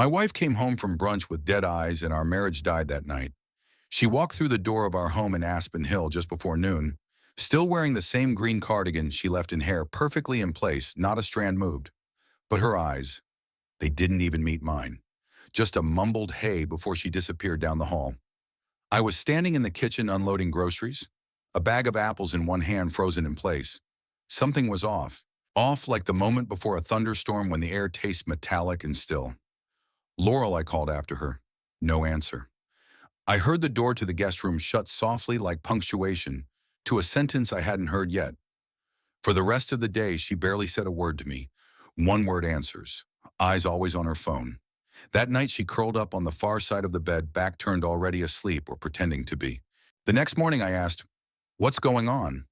My wife came home from brunch with dead eyes and our marriage died that night. She walked through the door of our home in Aspen Hill just before noon, still wearing the same green cardigan she left in hair perfectly in place, not a strand moved. But her eyes, they didn't even meet mine. Just a mumbled hey before she disappeared down the hall. I was standing in the kitchen unloading groceries, a bag of apples in one hand frozen in place. Something was off. Off like the moment before a thunderstorm when the air tastes metallic and still. Laurel, I called after her. No answer. I heard the door to the guest room shut softly like punctuation to a sentence I hadn't heard yet. For the rest of the day, she barely said a word to me. One-word answers, eyes always on her phone. That night, she curled up on the far side of the bed, back turned, already asleep or pretending to be. The next morning, I asked, "What's going on?"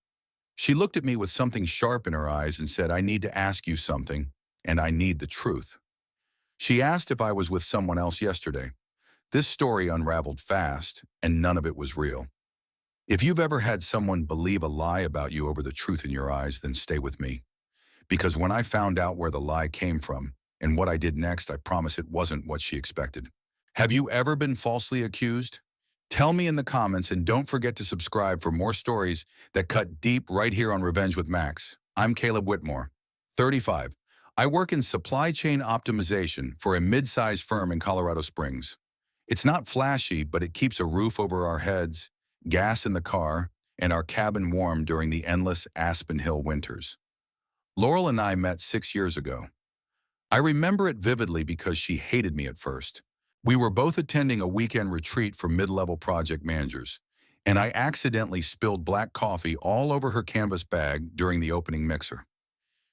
She looked at me with something sharp in her eyes and said, "I need to ask you something, and I need the truth." She asked if I was with someone else yesterday. This story unraveled fast, and none of it was real. If you've ever had someone believe a lie about you over the truth in your eyes, then stay with me. Because when I found out where the lie came from and what I did next, I promise it wasn't what she expected. Have you ever been falsely accused? Tell me in the comments, and don't forget to subscribe for more stories that cut deep right here on Revenge with Max. I'm Caleb Whitmore, 35. I work in supply chain optimization for a mid-sized firm in Colorado Springs. It's not flashy, but it keeps a roof over our heads, gas in the car, and our cabin warm during the endless Aspen Hill winters. Laurel and I met 6 years ago. I remember it vividly because she hated me at first. We were both attending a weekend retreat for mid-level project managers, and I accidentally spilled black coffee all over her canvas bag during the opening mixer.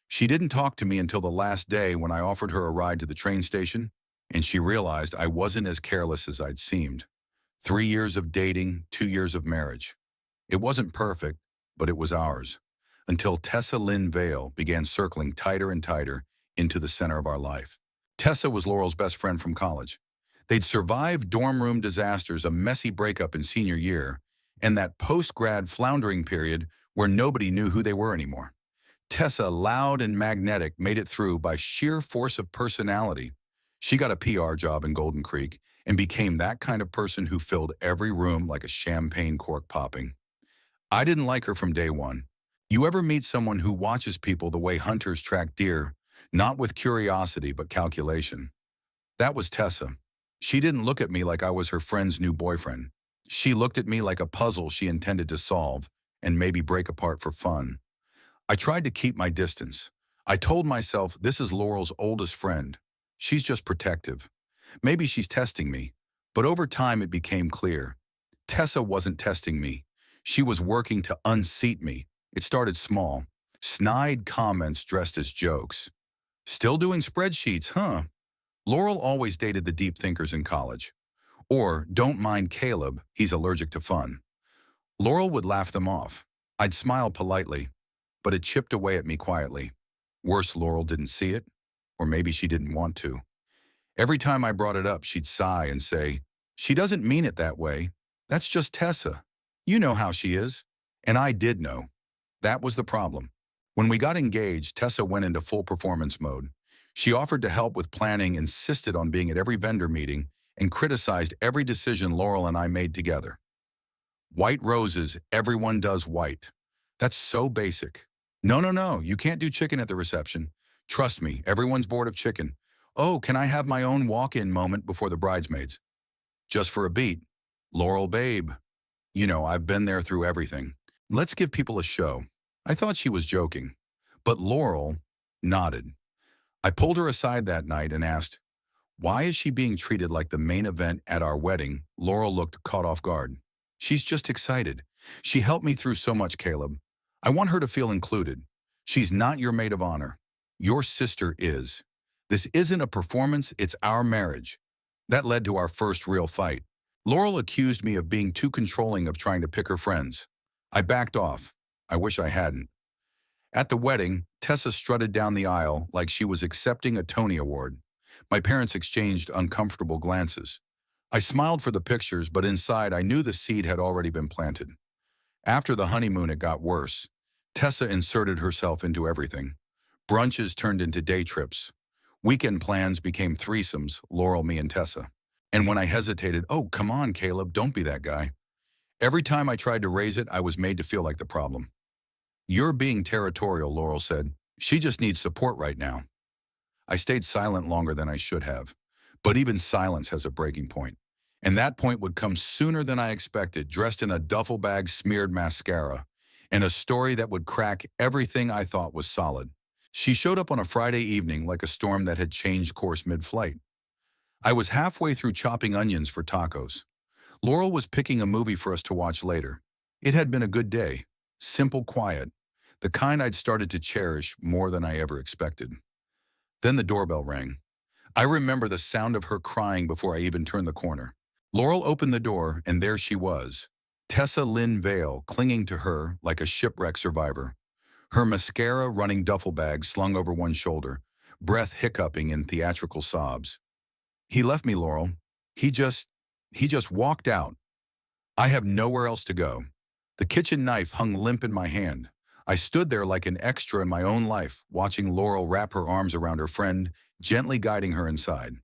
She didn't talk to me until the last day when I offered her a ride to the train station, and she realized I wasn't as careless as I'd seemed. 3 years of dating, 2 years of marriage. It wasn't perfect, but it was ours, until Tessa Lynn Vale began circling tighter and tighter into the center of our life. Tessa was Laurel's best friend from college. They'd survived dorm room disasters, a messy breakup in senior year, and that post-grad floundering period where nobody knew who they were anymore. Tessa, loud and magnetic, made it through by sheer force of personality. She got a PR job in Golden Creek and became that kind of person who filled every room like a champagne cork popping. I didn't like her from day one. You ever meet someone who watches people the way hunters track deer, not with curiosity but calculation? That was Tessa. She didn't look at me like I was her friend's new boyfriend. She looked at me like a puzzle she intended to solve and maybe break apart for fun. I tried to keep my distance. I told myself, this is Laurel's oldest friend. She's just protective. Maybe she's testing me. But over time it became clear. Tessa wasn't testing me. She was working to unseat me. It started small. Snide comments dressed as jokes. "Still doing spreadsheets, huh?" Laurel always dated the deep thinkers in college. Or, "Don't mind Caleb, he's allergic to fun." Laurel would laugh them off. I'd smile politely, but it chipped away at me quietly. Worse, Laurel didn't see it, or maybe she didn't want to. Every time I brought it up, she'd sigh and say, "She doesn't mean it that way. That's just Tessa. You know how she is." And I did know. That was the problem. When we got engaged, Tessa went into full performance mode. She offered to help with planning, insisted on being at every vendor meeting, and criticized every decision Laurel and I made together. White roses, everyone does white. That's so basic. No, no, no, you can't do chicken at the reception. Trust me, everyone's bored of chicken. Oh, can I have my own walk-in moment before the bridesmaids? Just for a beat. Laurel, babe. You know, I've been there through everything. Let's give people a show. I thought she was joking, but Laurel nodded. I pulled her aside that night and asked, "Why is she being treated like the main event at our wedding?" Laurel looked caught off guard. "She's just excited. She helped me through so much, Caleb. I want her to feel included. She's not your maid of honor. Your sister is. This isn't a performance, it's our marriage." That led to our first real fight. Laurel accused me of being too controlling, of trying to pick her friends. I backed off. I wish I hadn't. At the wedding, Tessa strutted down the aisle like she was accepting a Tony Award. My parents exchanged uncomfortable glances. I smiled for the pictures, but inside I knew the seed had already been planted. After the honeymoon, it got worse. Tessa inserted herself into everything. Brunches turned into day trips. Weekend plans became threesomes, Laurel, me, and Tessa. And when I hesitated, oh, come on, Caleb, don't be that guy. Every time I tried to raise it, I was made to feel like the problem. You're being territorial, Laurel said. She just needs support right now. I stayed silent longer than I should have. But even silence has a breaking point. And that point would come sooner than I expected, dressed in a duffel bag smeared mascara, and a story that would crack everything I thought was solid. She showed up on a Friday evening like a storm that had changed course mid-flight. I was halfway through chopping onions for tacos. Laurel was picking a movie for us to watch later. It had been a good day, simple, quiet, the kind I'd started to cherish more than I ever expected. Then the doorbell rang. I remember the sound of her crying before I even turned the corner. Laurel opened the door, and there she was, Tessa Lynn Vale, clinging to her like a shipwreck survivor, her mascara running duffel bag slung over one shoulder, breath hiccuping in theatrical sobs. He left me, Laurel. He just walked out. I have nowhere else to go. The kitchen knife hung limp in my hand. I stood there like an extra in my own life, watching Laurel wrap her arms around her friend, gently guiding her inside.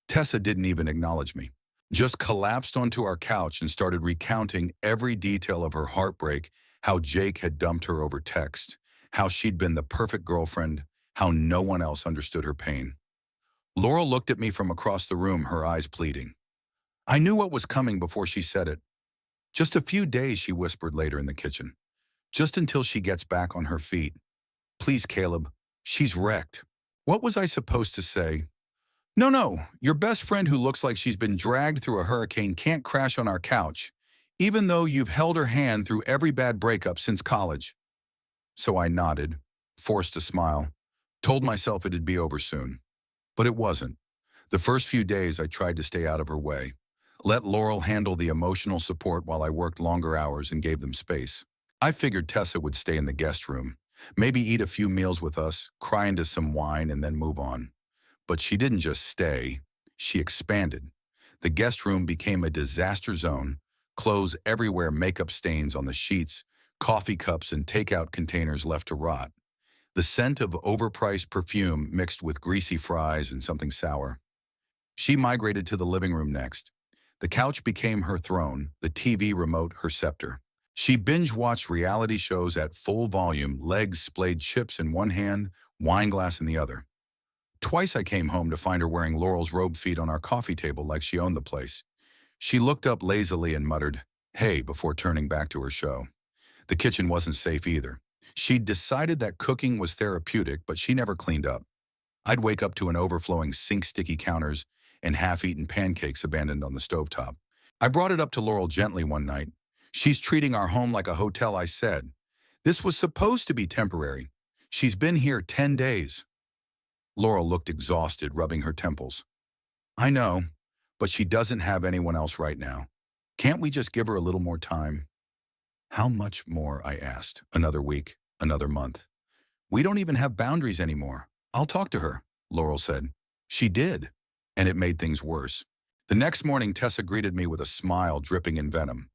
Tessa didn't even acknowledge me, just collapsed onto our couch and started recounting every detail of her heartbreak, how Jake had dumped her over text, how she'd been the perfect girlfriend, how no one else understood her pain. Laurel looked at me from across the room, her eyes pleading. I knew what was coming before she said it. Just a few days, she whispered later in the kitchen. Just until she gets back on her feet. Please, Caleb. She's wrecked. What was I supposed to say? No, your best friend who looks like she's been dragged through a hurricane can't crash on our couch, even though you've held her hand through every bad breakup since college. So I nodded, forced a smile, told myself it'd be over soon. But it wasn't. The first few days I tried to stay out of her way. Let Laurel handle the emotional support while I worked longer hours and gave them space. I figured Tessa would stay in the guest room, maybe eat a few meals with us, cry into some wine, and then move on. But she didn't just stay, she expanded. The guest room became a disaster zone, clothes everywhere, makeup stains on the sheets, coffee cups and takeout containers left to rot. The scent of overpriced perfume mixed with greasy fries and something sour. She migrated to the living room next. The couch became her throne, the TV remote her scepter. She binge-watched reality shows at full volume, legs splayed, chips in one hand, wine glass in the other. Twice I came home to find her wearing Laurel's robe feet on our coffee table like she owned the place. She looked up lazily and muttered, "Hey," before turning back to her show. The kitchen wasn't safe either. She'd decided that cooking was therapeutic, but she never cleaned up. I'd wake up to an overflowing sink, sticky counters, and half-eaten pancakes abandoned on the stovetop. I brought it up to Laurel gently one night. She's treating our home like a hotel, I said. This was supposed to be temporary. She's been here 10 days. Laurel looked exhausted, rubbing her temples. I know, but she doesn't have anyone else right now. Can't we just give her a little more time? How much more, I asked. Another week, another month. We don't even have boundaries anymore. I'll talk to her, Laurel said. She did, and it made things worse. The next morning, Tessa greeted me with a smile dripping in venom.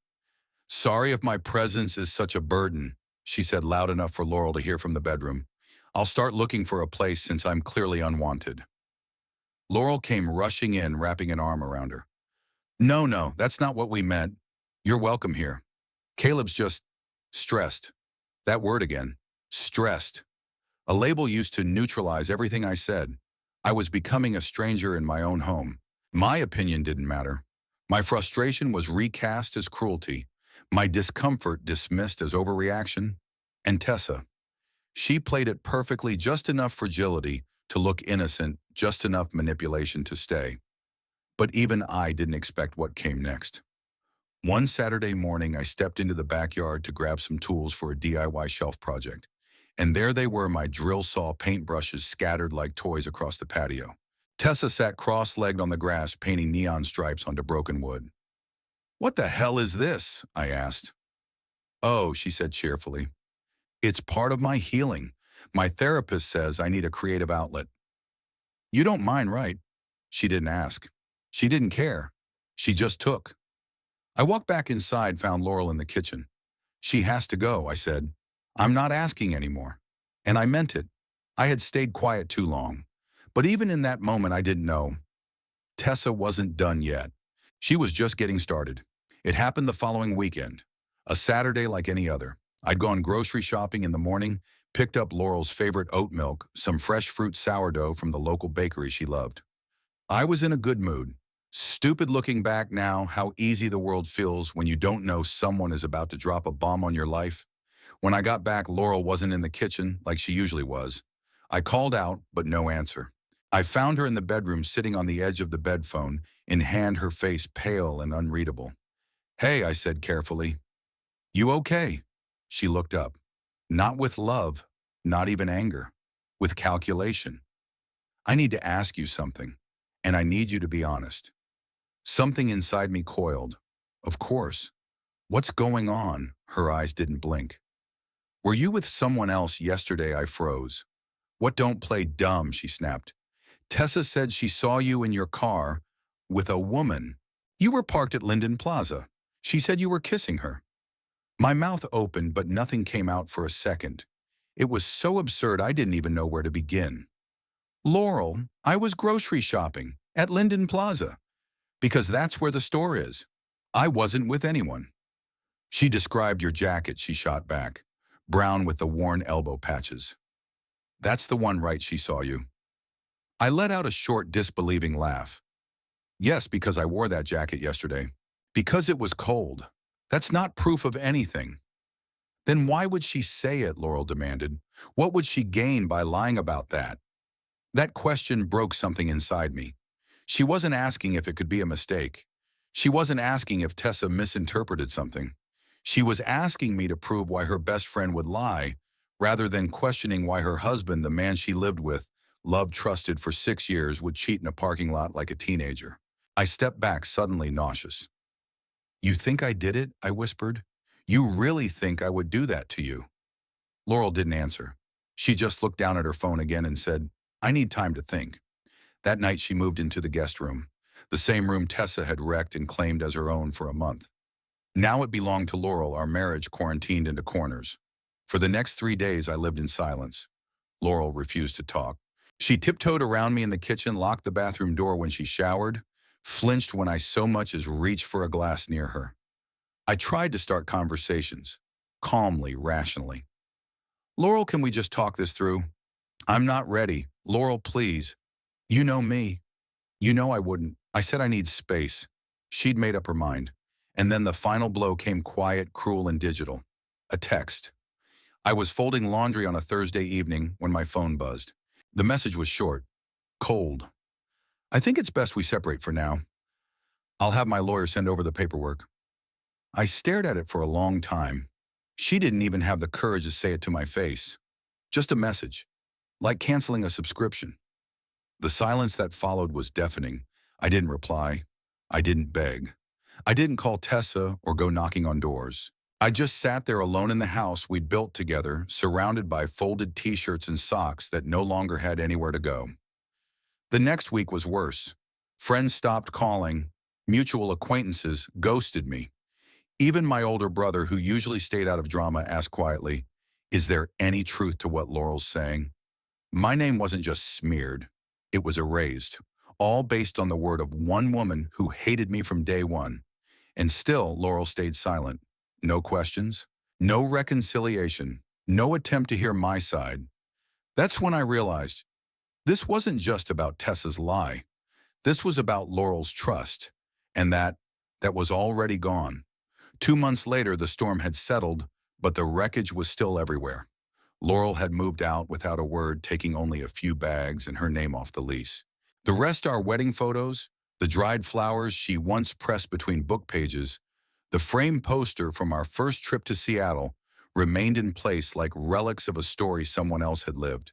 Sorry if my presence is such a burden, she said loud enough for Laurel to hear from the bedroom. I'll start looking for a place since I'm clearly unwanted. Laurel came rushing in, wrapping an arm around her. No, that's not what we meant. You're welcome here. Caleb's just stressed. That word again. Stressed. A label used to neutralize everything I said. I was becoming a stranger in my own home. My opinion didn't matter. My frustration was recast as cruelty. My discomfort dismissed as overreaction. And Tessa. She played it perfectly, just enough fragility to look innocent, just enough manipulation to stay. But even I didn't expect what came next. One Saturday morning, I stepped into the backyard to grab some tools for a DIY shelf project. And there they were, my drill saw paintbrushes scattered like toys across the patio. Tessa sat cross-legged on the grass, painting neon stripes onto broken wood. What the hell is this? I asked. Oh, she said cheerfully. It's part of my healing. My therapist says I need a creative outlet. You don't mind, right? She didn't ask. She didn't care. She just took. I walked back inside, found Laurel in the kitchen. She has to go, I said. I'm not asking anymore. And I meant it. I had stayed quiet too long. But even in that moment, I didn't know. Tessa wasn't done yet. She was just getting started. It happened the following weekend, a Saturday like any other. I'd gone grocery shopping in the morning, picked up Laurel's favorite oat milk, some fresh fruit sourdough from the local bakery she loved. I was in a good mood. Stupid looking back now, how easy the world feels when you don't know someone is about to drop a bomb on your life. When I got back, Laurel wasn't in the kitchen like she usually was. I called out, but no answer. I found her in the bedroom sitting on the edge of the bed phone, in hand, her face pale and unreadable. "Hey," I said carefully. "You okay?" She looked up. Not with love, not even anger, with calculation. "I need to ask you something, and I need you to be honest." Something inside me coiled. Of course. "What's going on?" Her eyes didn't blink. "Were you with someone else yesterday?" I froze. "What, don't play dumb," she snapped. "Tessa said she saw you in your car with a woman. You were parked at Linden Plaza. She said you were kissing her." My mouth opened, but nothing came out for a second. It was so absurd I didn't even know where to begin. "Laurel, I was grocery shopping at Linden Plaza, because that's where the store is. I wasn't with anyone." "She described your jacket," she shot back, brown with the worn elbow patches. "That's the one, right? She saw you." I let out a short, disbelieving laugh. "Yes, because I wore that jacket yesterday. Because it was cold. That's not proof of anything." "Then why would she say it?" Laurel demanded. "What would she gain by lying about that?" That question broke something inside me. She wasn't asking if it could be a mistake. She wasn't asking if Tessa misinterpreted something. She was asking me to prove why her best friend would lie, rather than questioning why her husband, the man she lived with, loved, trusted for 6 years, would cheat in a parking lot like a teenager. I stepped back, suddenly nauseous. "You think I did it?" I whispered. "You really think I would do that to you?" Laurel didn't answer. She just looked down at her phone again and said, "I need time to think." That night she moved into the guest room, the same room Tessa had wrecked and claimed as her own for a month. Now it belonged to Laurel, our marriage quarantined into corners. For the next 3 days I lived in silence. Laurel refused to talk. She tiptoed around me in the kitchen, locked the bathroom door when she showered, flinched when I so much as reached for a glass near her. I tried to start conversations, calmly, rationally. "Laurel, can we just talk this through?" "I'm not ready. Laurel, please. You know me. You know I wouldn't." I said I need space. She'd made up her mind. And then the final blow came, quiet, cruel, and digital. A text. I was folding laundry on a Thursday evening when my phone buzzed. The message was short. Cold. "I think it's best we separate for now. I'll have my lawyer send over the paperwork." I stared at it for a long time. She didn't even have the courage to say it to my face. Just a message. Like canceling a subscription. The silence that followed was deafening. I didn't reply. I didn't beg. I didn't call Tessa or go knocking on doors. I just sat there alone in the house we'd built together, surrounded by folded t-shirts and socks that no longer had anywhere to go. The next week was worse. Friends stopped calling. Mutual acquaintances ghosted me. Even my older brother, who usually stayed out of drama, asked quietly, "Is there any truth to what Laurel's saying?" My name wasn't just smeared. It was erased, all based on the word of one woman who hated me from day one. And still, Laurel stayed silent. No questions, no reconciliation, no attempt to hear my side. That's when I realized this wasn't just about Tessa's lie. This was about Laurel's trust, and that was already gone. 2 months later, the storm had settled, but the wreckage was still everywhere. Laurel had moved out without a word, taking only a few bags and her name off the lease. The rest are wedding photos, the dried flowers she once pressed between book pages. The framed poster from our first trip to Seattle remained in place like relics of a story someone else had lived.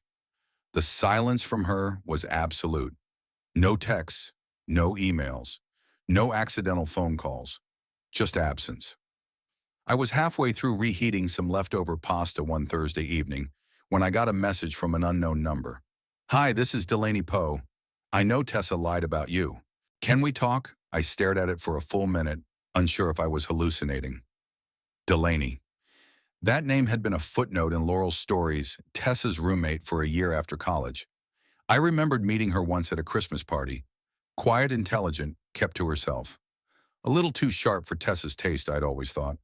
The silence from her was absolute. No texts, no emails, no accidental phone calls, just absence. I was halfway through reheating some leftover pasta one Thursday evening when I got a message from an unknown number. "Hi, this is Delaney Poe. I know Tessa lied about you. Can we talk?" I stared at it for a full minute, unsure if I was hallucinating. Delaney. That name had been a footnote in Laurel's stories, Tessa's roommate for a year after college. I remembered meeting her once at a Christmas party. Quiet, intelligent, kept to herself. A little too sharp for Tessa's taste, I'd always thought.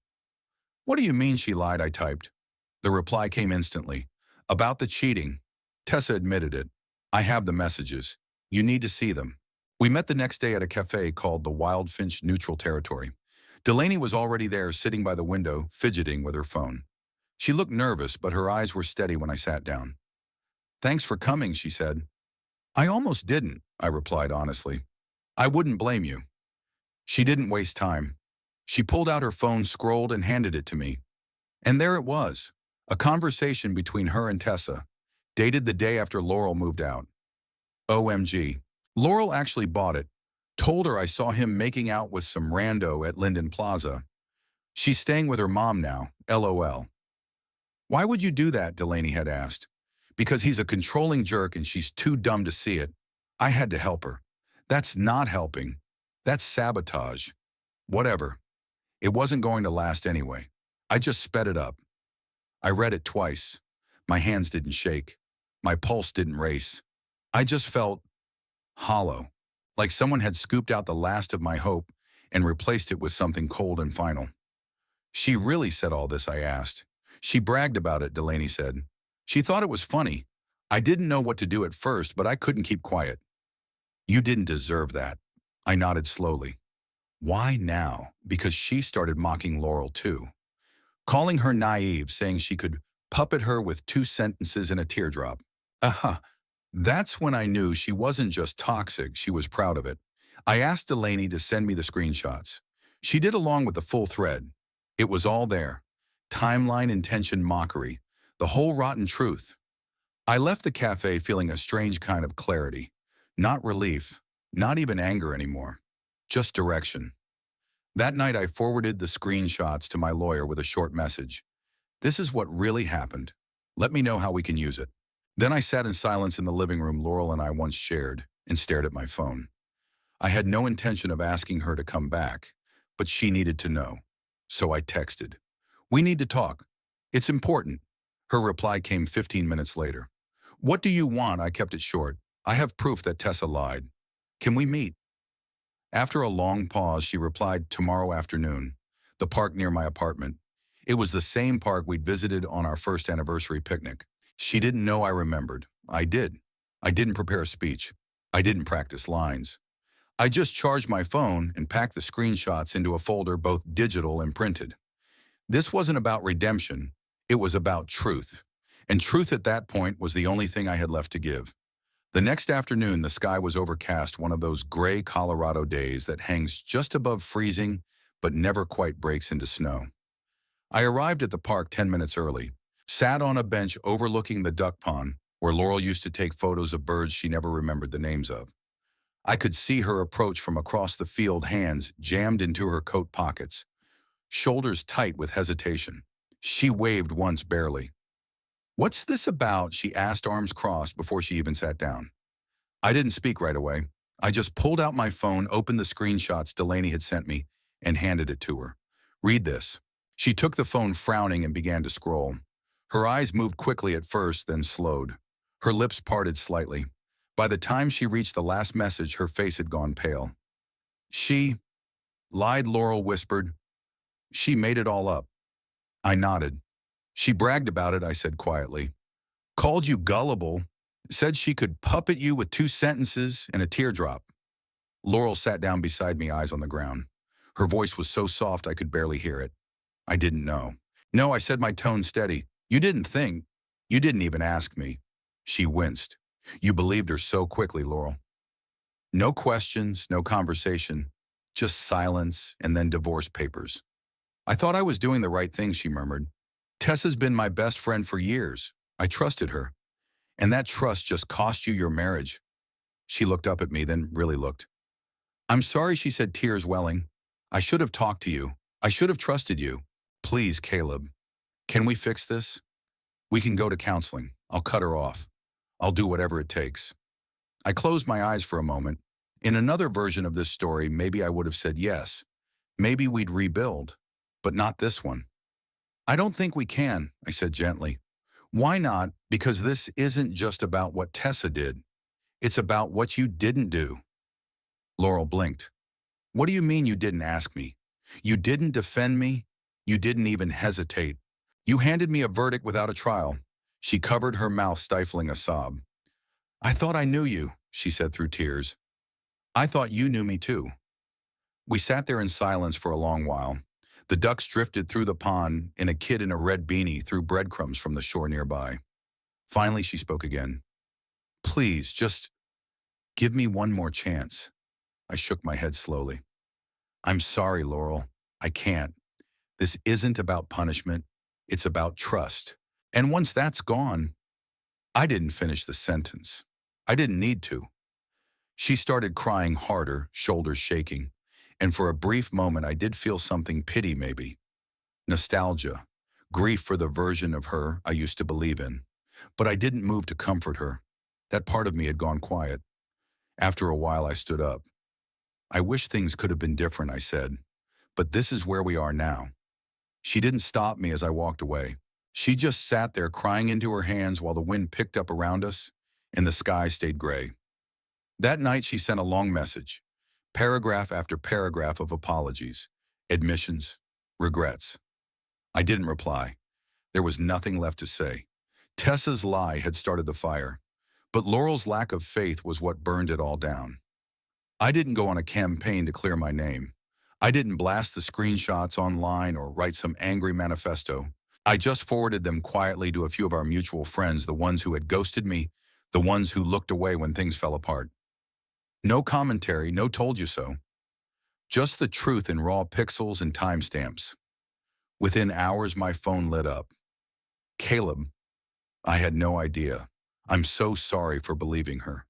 What do you mean she lied? I typed. The reply came instantly. About the cheating. Tessa admitted it. I have the messages. You need to see them. We met the next day at a cafe called the Wild Finch Neutral Territory. Delaney was already there, sitting by the window, fidgeting with her phone. She looked nervous, but her eyes were steady when I sat down. Thanks for coming, she said. I almost didn't, I replied honestly. I wouldn't blame you. She didn't waste time. She pulled out her phone, scrolled, and handed it to me. And there it was, a conversation between her and Tessa, dated the day after Laurel moved out. OMG. Laurel actually bought it, told her I saw him making out with some rando at Linden Plaza. She's staying with her mom now, LOL. Why would you do that? Delaney had asked. Because he's a controlling jerk and she's too dumb to see it. I had to help her. That's not helping. That's sabotage. Whatever. It wasn't going to last anyway. I just sped it up. I read it twice. My hands didn't shake. My pulse didn't race. I just felt hollow, like someone had scooped out the last of my hope and replaced it with something cold and final. She really said all this? I asked. She bragged about it, Delaney said. She thought it was funny. I didn't know what to do at first, but I couldn't keep quiet. You didn't deserve that. I nodded slowly. Why now? Because she started mocking Laurel too. Calling her naive, saying she could puppet her with 2 sentences and a teardrop. That's when I knew she wasn't just toxic, she was proud of it. I asked Delaney to send me the screenshots. She did, along with the full thread. It was all there. Timeline, intention, mockery. The whole rotten truth. I left the cafe feeling a strange kind of clarity. Not relief, not even anger anymore. Just direction. That night I forwarded the screenshots to my lawyer with a short message. This is what really happened. Let me know how we can use it. Then I sat in silence in the living room Laurel and I once shared and stared at my phone. I had no intention of asking her to come back, but she needed to know. So I texted. We need to talk. It's important. Her reply came 15 minutes later. What do you want? I kept it short. I have proof that Tessa lied. Can we meet? After a long pause, she replied, tomorrow afternoon. The park near my apartment. It was the same park we'd visited on our first anniversary picnic. She didn't know I remembered. I did. I didn't prepare a speech. I didn't practice lines. I just charged my phone and packed the screenshots into a folder, both digital and printed. This wasn't about redemption. It was about truth. And truth at that point was the only thing I had left to give. The next afternoon, the sky was overcast, one of those gray Colorado days that hangs just above freezing but never quite breaks into snow. I arrived at the park 10 minutes early, sat on a bench overlooking the duck pond where Laurel used to take photos of birds she never remembered the names of. I could see her approach from across the field, hands jammed into her coat pockets, shoulders tight with hesitation. She waved once barely. What's this about? She asked, arms crossed, before she even sat down. I didn't speak right away. I just pulled out my phone, opened the screenshots Delaney had sent me, and handed it to her. Read this. She took the phone, frowning, and began to scroll. Her eyes moved quickly at first, then slowed. Her lips parted slightly. By the time she reached the last message, her face had gone pale. She lied, Laurel whispered. She made it all up. I nodded. She bragged about it, I said quietly. Called you gullible. Said she could puppet you with 2 sentences and a teardrop. Laurel sat down beside me, eyes on the ground. Her voice was so soft I could barely hear it. I didn't know. No, I said, my tone steady. You didn't think. You didn't even ask me. She winced. You believed her so quickly, Laurel. No questions, no conversation, just silence and then divorce papers. I thought I was doing the right thing, she murmured. Tessa's been my best friend for years. I trusted her. And that trust just cost you your marriage. She looked up at me, then really looked. I'm sorry, she said, tears welling. I should have talked to you. I should have trusted you. Please, Caleb. Can we fix this? We can go to counseling. I'll cut her off. I'll do whatever it takes. I closed my eyes for a moment. In another version of this story, maybe I would have said yes. Maybe we'd rebuild. But not this one. I don't think we can, I said gently. Why not? Because this isn't just about what Tessa did. It's about what you didn't do. Laurel blinked. What do you mean you didn't ask me? You didn't defend me? You didn't even hesitate. You handed me a verdict without a trial. She covered her mouth, stifling a sob. I thought I knew you, she said through tears. I thought you knew me too. We sat there in silence for a long while. The ducks drifted through the pond, and a kid in a red beanie threw breadcrumbs from the shore nearby. Finally, she spoke again. Please, just give me one more chance. I shook my head slowly. I'm sorry, Laurel. I can't. This isn't about punishment. It's about trust. And once that's gone, I didn't finish the sentence. I didn't need to. She started crying harder, shoulders shaking. And for a brief moment, I did feel something, pity maybe. Nostalgia. Grief for the version of her I used to believe in. But I didn't move to comfort her. That part of me had gone quiet. After a while, I stood up. I wish things could have been different, I said. But this is where we are now. She didn't stop me as I walked away. She just sat there crying into her hands while the wind picked up around us and the sky stayed gray. That night she sent a long message, paragraph after paragraph of apologies, admissions, regrets. I didn't reply. There was nothing left to say. Tessa's lie had started the fire, but Laurel's lack of faith was what burned it all down. I didn't go on a campaign to clear my name. I didn't blast the screenshots online or write some angry manifesto. I just forwarded them quietly to a few of our mutual friends, the ones who had ghosted me, the ones who looked away when things fell apart. No commentary, no told you so. Just the truth in raw pixels and timestamps. Within hours, my phone lit up. Caleb, I had no idea. I'm so sorry for believing her.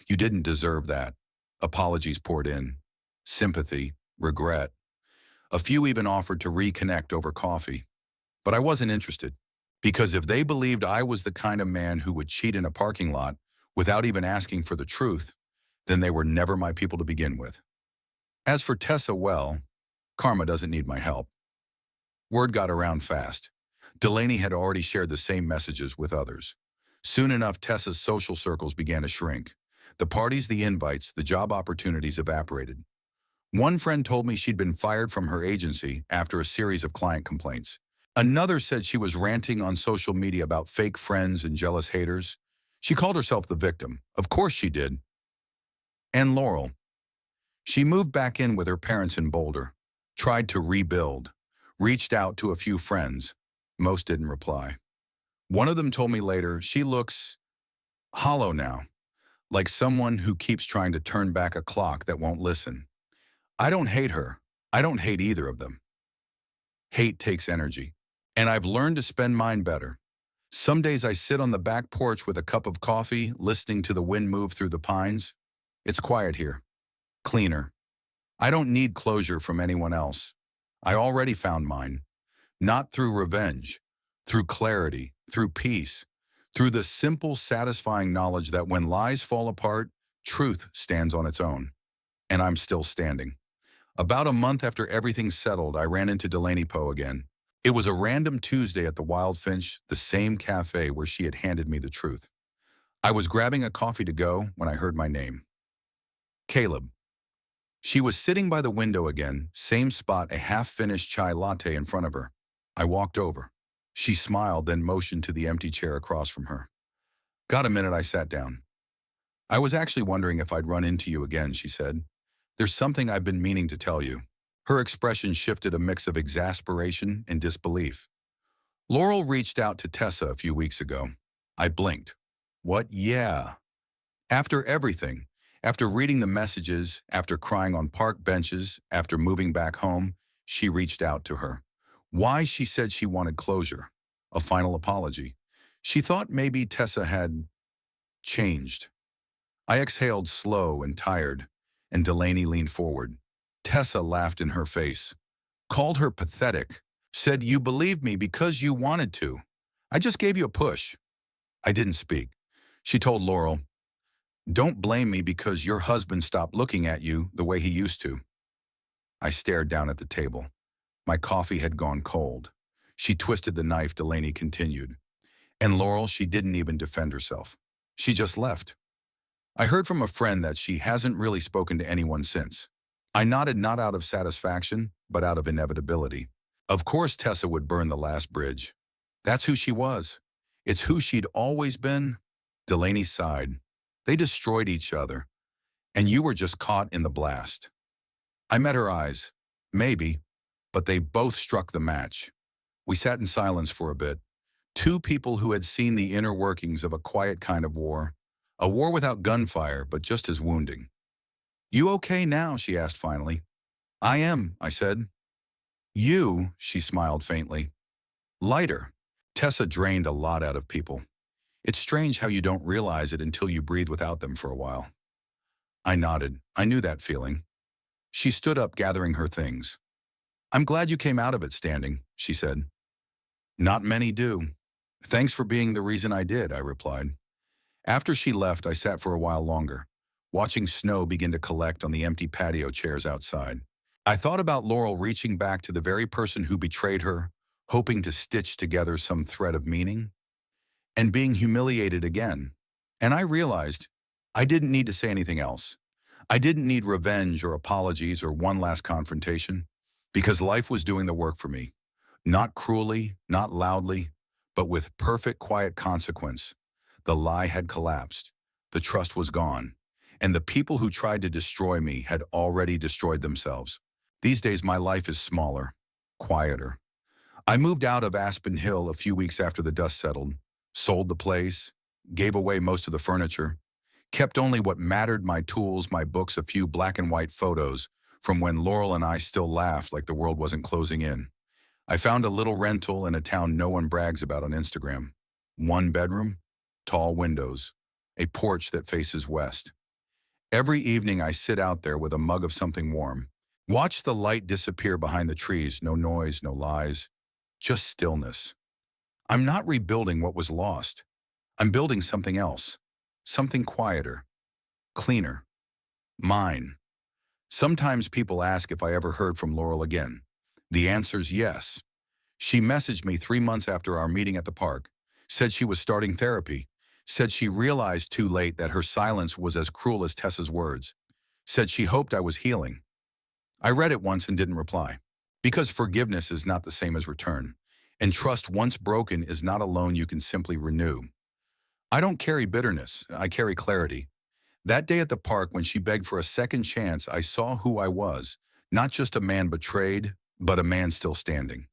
You didn't deserve that. Apologies poured in. Sympathy, regret. A few even offered to reconnect over coffee. But I wasn't interested. Because if they believed I was the kind of man who would cheat in a parking lot without even asking for the truth, then they were never my people to begin with. As for Tessa, well, karma doesn't need my help. Word got around fast. Delaney had already shared the same messages with others. Soon enough, Tessa's social circles began to shrink. The parties, the invites, the job opportunities evaporated. One friend told me she'd been fired from her agency after a series of client complaints. Another said she was ranting on social media about fake friends and jealous haters. She called herself the victim. Of course she did. And Laurel. She moved back in with her parents in Boulder, tried to rebuild, reached out to a few friends. Most didn't reply. One of them told me later she looks hollow now, like someone who keeps trying to turn back a clock that won't listen. I don't hate her. I don't hate either of them. Hate takes energy, and I've learned to spend mine better. Some days I sit on the back porch with a cup of coffee, listening to the wind move through the pines. It's quiet here, cleaner. I don't need closure from anyone else. I already found mine, not through revenge, through clarity, through peace, through the simple, satisfying knowledge that when lies fall apart, truth stands on its own. And I'm still standing. About a month after everything settled, I ran into Delaney Poe again. It was a random Tuesday at the Wild Finch, the same cafe where she had handed me the truth. I was grabbing a coffee to go when I heard my name. Caleb. She was sitting by the window again, same spot, a half-finished chai latte in front of her. I walked over. She smiled, then motioned to the empty chair across from her. Got a minute, I sat down. I was actually wondering if I'd run into you again, she said. There's something I've been meaning to tell you. Her expression shifted, a mix of exasperation and disbelief. Laurel reached out to Tessa a few weeks ago. I blinked. What? Yeah. After everything, after reading the messages, after crying on park benches, after moving back home, she reached out to her. Why? She said she wanted closure, a final apology. She thought maybe Tessa had changed. I exhaled, slow and tired, and Delaney leaned forward. Tessa laughed in her face, called her pathetic, said you believed me because you wanted to. I just gave you a push. I didn't speak. She told Laurel, don't blame me because your husband stopped looking at you the way he used to. I stared down at the table. My coffee had gone cold. She twisted the knife, Delaney continued. And Laurel, she didn't even defend herself. She just left. I heard from a friend that she hasn't really spoken to anyone since. I nodded, not out of satisfaction, but out of inevitability. Of course Tessa would burn the last bridge. That's who she was. It's who she'd always been. Delaney sighed. They destroyed each other, and you were just caught in the blast. I met her eyes. Maybe, but they both struck the match. We sat in silence for a bit. Two people who had seen the inner workings of a quiet kind of war. A war without gunfire, but just as wounding. You okay now? She asked finally. I am, I said. You, she smiled faintly. Lighter. Tessa drained a lot out of people. It's strange how you don't realize it until you breathe without them for a while. I nodded. I knew that feeling. She stood up, gathering her things. I'm glad you came out of it standing, she said. Not many do. Thanks for being the reason I did, I replied. After she left, I sat for a while longer, watching snow begin to collect on the empty patio chairs outside. I thought about Laurel reaching back to the very person who betrayed her, hoping to stitch together some thread of meaning, and being humiliated again. And I realized I didn't need to say anything else. I didn't need revenge or apologies or one last confrontation, because life was doing the work for me. Not cruelly, not loudly, but with perfect quiet consequence. The lie had collapsed, the trust was gone, and the people who tried to destroy me had already destroyed themselves. These days my life is smaller, quieter. I moved out of Aspen Hill a few weeks after the dust settled, sold the place, gave away most of the furniture, kept only what mattered, my tools, my books, a few black and white photos from when Laurel and I still laughed like the world wasn't closing in. I found a little rental in a town no one brags about on Instagram. 1 bedroom, tall windows, a porch that faces west. Every evening I sit out there with a mug of something warm. Watch the light disappear behind the trees, no noise, no lies, just stillness. I'm not rebuilding what was lost. I'm building something else, something quieter, cleaner, mine. Sometimes people ask if I ever heard from Laurel again. The answer's yes. She messaged me 3 months after our meeting at the park, said she was starting therapy, said she realized too late that her silence was as cruel as Tessa's words, said she hoped I was healing. I read it once and didn't reply, because forgiveness is not the same as return, and trust once broken is not a loan you can simply renew. I don't carry bitterness, I carry clarity. That day at the park when she begged for a second chance, I saw who I was, not just a man betrayed, but a man still standing.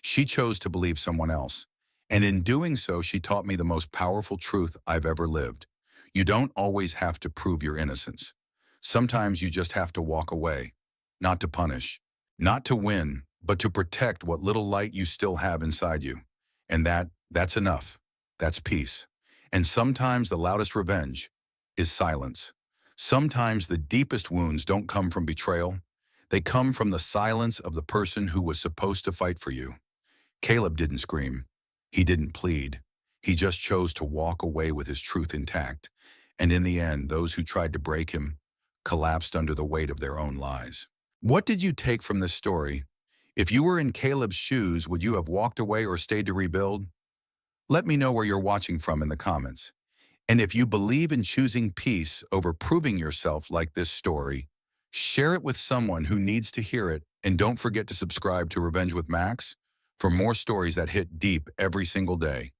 She chose to believe someone else, and in doing so, she taught me the most powerful truth I've ever lived. You don't always have to prove your innocence. Sometimes you just have to walk away, not to punish, not to win, but to protect what little light you still have inside you. And that's enough. That's peace. And sometimes the loudest revenge is silence. Sometimes the deepest wounds don't come from betrayal. They come from the silence of the person who was supposed to fight for you. Caleb didn't scream. He didn't plead. He just chose to walk away with his truth intact. And in the end, those who tried to break him collapsed under the weight of their own lies. What did you take from this story? If you were in Caleb's shoes, would you have walked away or stayed to rebuild? Let me know where you're watching from in the comments. And if you believe in choosing peace over proving yourself like this story, share it with someone who needs to hear it, and don't forget to subscribe to Revenge with Max for more stories that hit deep every single day.